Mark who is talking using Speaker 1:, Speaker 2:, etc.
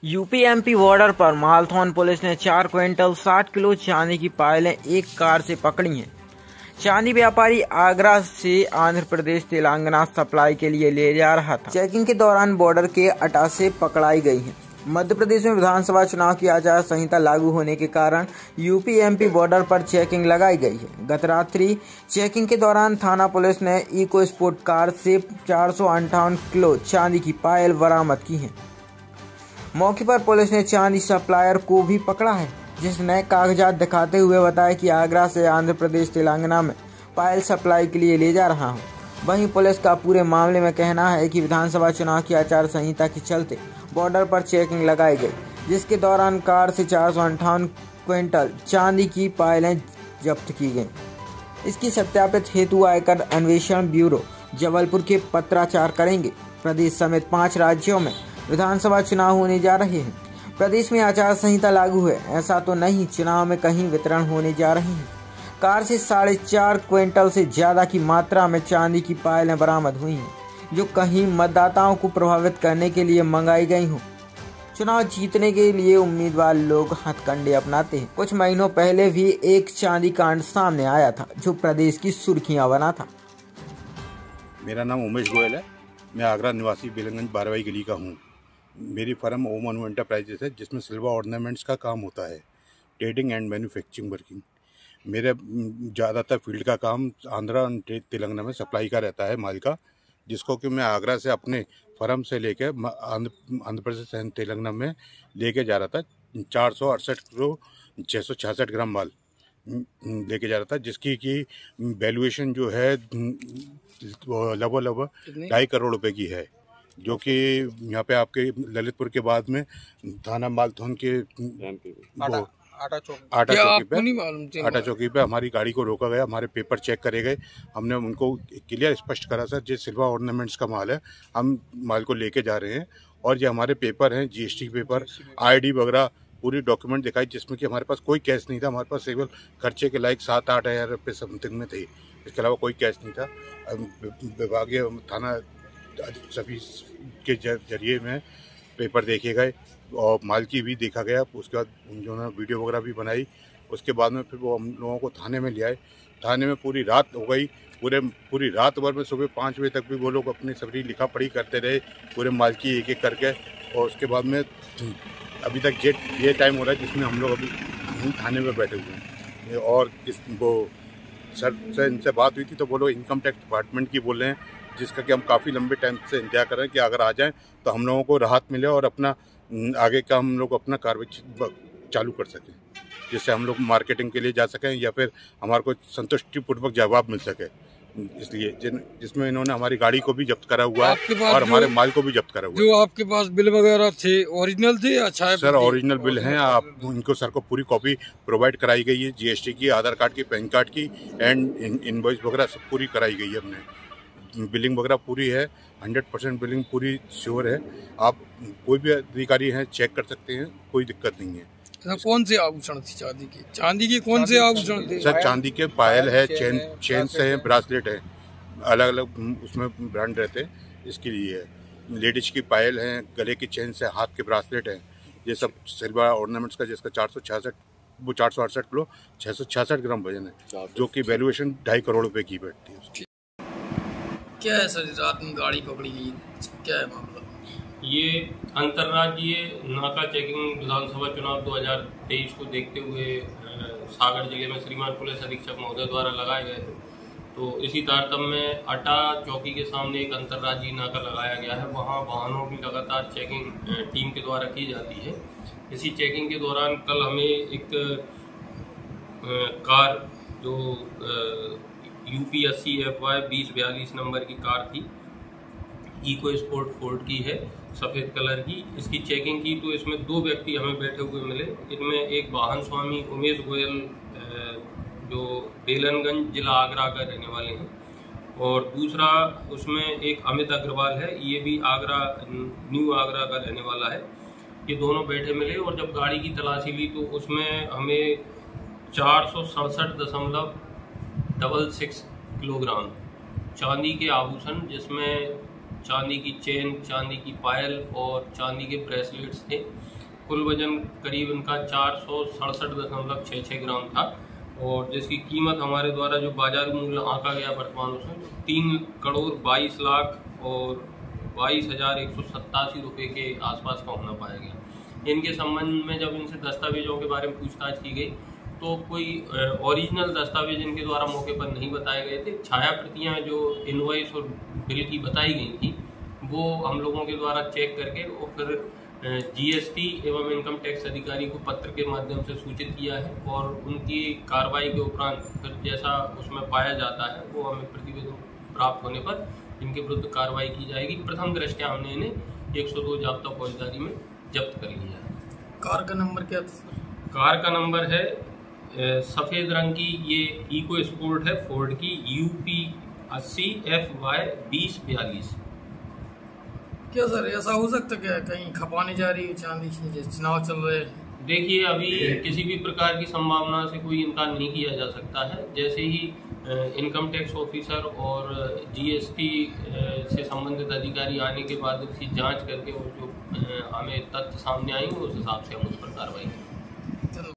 Speaker 1: UP-MP border पर Malthone police ने 4 quintal 60 kilo चांदी की पायलें एक कार से पकड़ी हैं। चांदी व्यापारी आगरा से आंध्र प्रदेश तेलंगाना सप्लाई के लिए ले जा रहा था। चेकिंग के दौरान बॉर्डर के अटा से पकड़ाई गई है। मध्य प्रदेश में विधानसभा चुनाव की आचार संहिता लागू होने के कारण यूपी-एमपी बॉर्डर पर चेकिंग लगाई गई है। गत रात्रि चेकिंग के दौरान थाना पुलिस ने इको स्पोर्ट कार से 458 किलो चांदी की पायल बरामद की है। मौके पर पुलिस ने चांदी सप्लायर को भी पकड़ा है, जिसने कागजात दिखाते हुए बताया कि आगरा से आंध्र प्रदेश तेलंगाना में पायल सप्लाई के लिए ले जा रहा हूं। वहीं पुलिस का पूरे मामले में कहना है कि विधानसभा चुनाव की आचार संहिता के चलते बॉर्डर पर चेकिंग लगाई गई, जिसके दौरान कार से 458 क्विंटल चांदी की पायलें जब्त की गईं। इसकी सत्यापित हेतु आयकर अन्वेषण ब्यूरो जबलपुर के पत्राचार करेंगे। प्रदेश समेत 5 राज्यों में विधानसभा चुनाव होने जा रहे हैं। प्रदेश में आचार संहिता लागू है, ऐसा तो नहीं, चुनाव में कहीं वितरण होने जा रहे हैं। कार से 4.5 क्विंटल से ज्यादा की मात्रा में चांदी की पायलें बरामद हुई हैं, जो कहीं मतदाताओं को प्रभावित करने के लिए मंगाई गई हों। चुनाव जीतने के लिए उम्मीदवार लोग हथकंडे अपनाते हैं। कुछ महीनों पहले भी एक चांदी कांड सामने आया था, जो प्रदेश की सुर्खियां बना था।
Speaker 2: मेरा नाम उमेश गोयल है। मैं आगरा निवासी बेलगंज 12 गली का हूँ। मेरी फर्म ओम अनु एंटरप्राइजेस है, जिसमें सिल्वर ऑर्नामेंट्स का काम होता है, ट्रेडिंग एंड मैन्युफैक्चरिंग वर्किंग। मेरे ज़्यादातर फील्ड का काम आंध्रा और तेलंगाना में सप्लाई का रहता है माल का, जिसको कि मैं आगरा से अपने फर्म से लेके आंध्र प्रदेश एंड तेलंगाना में लेके जा रहा था। 468 किलो 666 ग्राम माल लेके जा रहा था, जिसकी की वैल्यूएशन जो है लगभग 2.5 करोड़ रुपए की है, जो कि यहाँ पे आपके ललितपुर के बाद में थाना मालथौन के आटा चौकी पे हमारी गाड़ी को रोका गया। हमारे पेपर चेक करे गए। हमने उनको क्लियर स्पष्ट करा, सर ये सिल्वर ऑर्नामेंट्स का माल है, हम माल को लेके जा रहे हैं और ये हमारे पेपर हैं, जीएसटी पेपर, आईडी वगैरह पूरी डॉक्यूमेंट दिखाई, जिसमें कि हमारे पास कोई कैश नहीं था। हमारे पास केवल खर्चे के लायक 7-8 हज़ार रुपये समथिंग में थे, इसके अलावा कोई कैश नहीं था। विभागीय थाना सभी के जरिए में पेपर देखे गए और माल की भी देखा गया। उसके बाद उन्होंने वीडियो वगैरह भी बनाई। उसके बाद में फिर वो हम लोगों को थाने में ले आए। थाने में पूरी रात हो गई, पूरी रात भर में सुबह 5 बजे तक भी वो लोग अपनी सभी लिखा पढ़ी करते रहे पूरे माल की एक एक करके। और उसके बाद में अभी तक ये टाइम हो रहा है जिसमें हम लोग अभी थाने में बैठे हुए हैं। और वो सर से इनसे बात हुई थी तो वो लोग इनकम टैक्स डिपार्टमेंट की बोल रहे हैं, जिसका कि हम काफ़ी लंबे टाइम से इंतजार कर रहे हैं कि अगर आ जाएं तो हम लोगों को राहत मिले और अपना आगे का हम लोग अपना कार्रवाई चालू कर सकें, जिससे हम लोग मार्केटिंग के लिए जा सकें या फिर हमारे को संतुष्टिपूर्वक जवाब मिल सके। इसलिए जिसमें इन्होंने हमारी गाड़ी को भी जब्त करा हुआ है और हमारे माल को भी जब्त करा हुआ है।
Speaker 3: जो आपके पास बिल वगैरह थे ओरिजिनल थे? अच्छा
Speaker 2: सर, ओरिजिनल बिल हैं। आप उनको सर को पूरी कॉपी प्रोवाइड कराई गई है, जीएसटी की, आधार कार्ड की, पैन कार्ड की एंड इनवॉइस वगैरह सब पूरी कराई गई है। हमने बिलिंग वगैरह पूरी है, 100% बिलिंग पूरी श्योर है। आप कोई भी अधिकारी हैं चेक कर सकते हैं, कोई दिक्कत नहीं है।
Speaker 3: कौन से आभूषण थी चांदी की कौन से आभूषण थे?
Speaker 2: सर चांदी के पायल है, चेन से है, ब्रासलेट है, अलग अलग उसमें ब्रांड रहते हैं, इसके लिए है। लेडीज की पायल है, गले की चेन से, हाथ के ब्रासलेट हैं, ये सब सिल्वर ऑर्नामेंट्स का, जिसका 468 किलो 666 ग्राम वजन है, जो कि वैल्यूएशन 2.5 करोड़ रुपए की बैठती है उसकी।
Speaker 3: क्या है सर, रात में गाड़ी पकड़ी गई, क्या है मामला?
Speaker 4: ये अंतर्राज्यीय नाका चेकिंग विधानसभा चुनाव 2023 को देखते हुए सागर जिले में श्रीमान पुलिस अधीक्षक महोदय द्वारा लगाए गए थे। तो इसी तारतम्य में अटा चौकी के सामने एक अंतर्राज्यीय नाका लगाया गया है। वहाँ वाहनों की लगातार चेकिंग टीम के द्वारा की जाती है। इसी चेकिंग के दौरान कल हमें एक कार जो UP 80 FY 2042 नंबर की कार थी, इको स्पोर्ट फोर्ड की है, सफ़ेद कलर की। इसकी चेकिंग की तो इसमें 2 व्यक्ति हमें बैठे हुए मिले। इनमें एक वाहन स्वामी उमेश गोयल जो बेलनगंज जिला आगरा का रहने वाले हैं, और दूसरा उसमें एक अमित अग्रवाल है, ये भी आगरा न्यू आगरा का रहने वाला है। ये दोनों बैठे मिले और जब गाड़ी की तलाशी ली तो उसमें हमें 467.66 किलोग्राम चांदी के आभूषण, जिसमें चांदी की चेन, चांदी की पायल और चांदी के ब्रेसलेट्स थे, कुल वजन करीब इनका 467.66 ग्राम था और जिसकी कीमत हमारे द्वारा जो बाजार मूल्य आंका गया वर्तमान उसमें 3,22,00,000 और 22,187 रुपये के आसपास का होना पाया गया। इनके संबंध में जब इनसे दस्तावेजों के बारे में पूछताछ की गई तो कोई ओरिजिनल दस्तावेज इनके द्वारा मौके पर नहीं बताए गए थे। छाया प्रतियाँ जो इनवॉइस और बिल की बताई गई थी वो हम लोगों के द्वारा चेक करके और फिर जीएसटी एवं इनकम टैक्स अधिकारी को पत्र के माध्यम से सूचित किया है और उनकी कार्रवाई के उपरांत फिर जैसा उसमें पाया जाता है वो हमें प्रतिवेदन प्राप्त होने पर इनके विरुद्ध कार्रवाई की जाएगी। प्रथम दृष्टया हमने इन्हें 102 जाब्ता फौजदारी में जब्त कर लिया है।
Speaker 3: कार का नंबर क्या था?
Speaker 4: कार का नंबर है सफ़ेद रंग की, ये इको स्पोर्ट है फोर्ड की, UP 80FY 2042।
Speaker 3: क्या सर ऐसा हो सकता क्या कहीं खपाने जा रही है चांदी से, चुनाव चल रहे हैं?
Speaker 4: देखिए अभी किसी भी प्रकार की संभावना से कोई इनकार नहीं किया जा सकता है। जैसे ही इनकम टैक्स ऑफिसर और GST से संबंधित अधिकारी आने के बाद उसकी जांच करके वो जो हमें तथ्य सामने आएंगे उस हिसाब से हम उस पर कार्रवाई करेंगे।